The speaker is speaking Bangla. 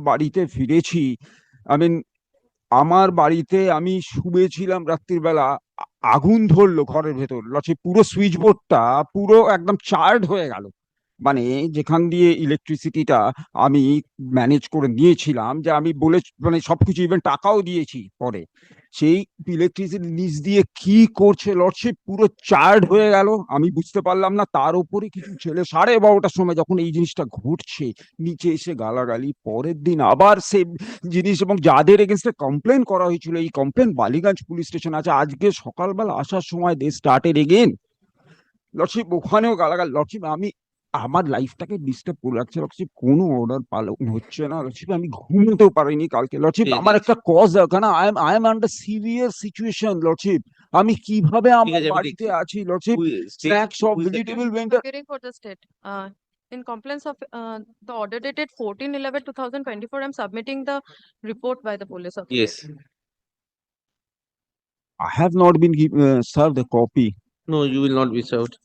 বাড়িতে ফিরেছি। আই মিন, আমার বাড়িতে আমি শুয়েছিলাম রাত্রির বেলা, আগুন ধরলো ঘরের ভেতর, পুরো সুইচ বোর্ডটা পুরো একদম চার্ড হয়ে গেল। মানে যেখান দিয়ে ইলেকট্রিসিটিটা আমি ম্যানেজ করে নিয়েছিলাম, যে আমি বলে মানে সবকিছু, ইভেন টাকাও দিয়েছি পরে, সেই ইলেকট্রিসিটি নিচ দিয়ে কি করছে লর্ডশিপ, পুরো চার্ড হয়ে গেল। আমি বুঝতে পারলাম না। তার উপরে কিছু ছেলে 12:30টার সময় যখন এই জিনিসটা ঘটছে, নিচে এসে গালাগালি। পরের দিন আবার সে জিনিস, এবং যাদের এগেনস্টে কমপ্লেন করা হয়েছিল, এই কমপ্লেন বালিগঞ্জ পুলিশ স্টেশন আছে। আজকে সকালবেলা আসার সময় দে স্টার্টেড এগেন লর্ডশিপ, ওখানেও গালাগাল। লর্ডশিপ, আমি আমার লাইফটাকে ডিস্টার্ব করে রাখছে লর্ডশিপ, কোনো অর্ডার পালন হচ্ছে না লর্ডশিপ। আমি ঘুমোতেও পারিনি কালকে লর্ডশিপ। ঠিক আমার আছে, একটা কজ দরকার না, I am under severe situation lordship. আমি কিভাবে ঠিক আমার আছে, আমি বাড়িতে দেখছি। আছি lordship, snacks of vegetable vendor. Appearing for the state. In compliance of the order dated 14/11/2024, I'm submitting the report by the police officer. Yes. I have not been served a copy. No, you will not be served.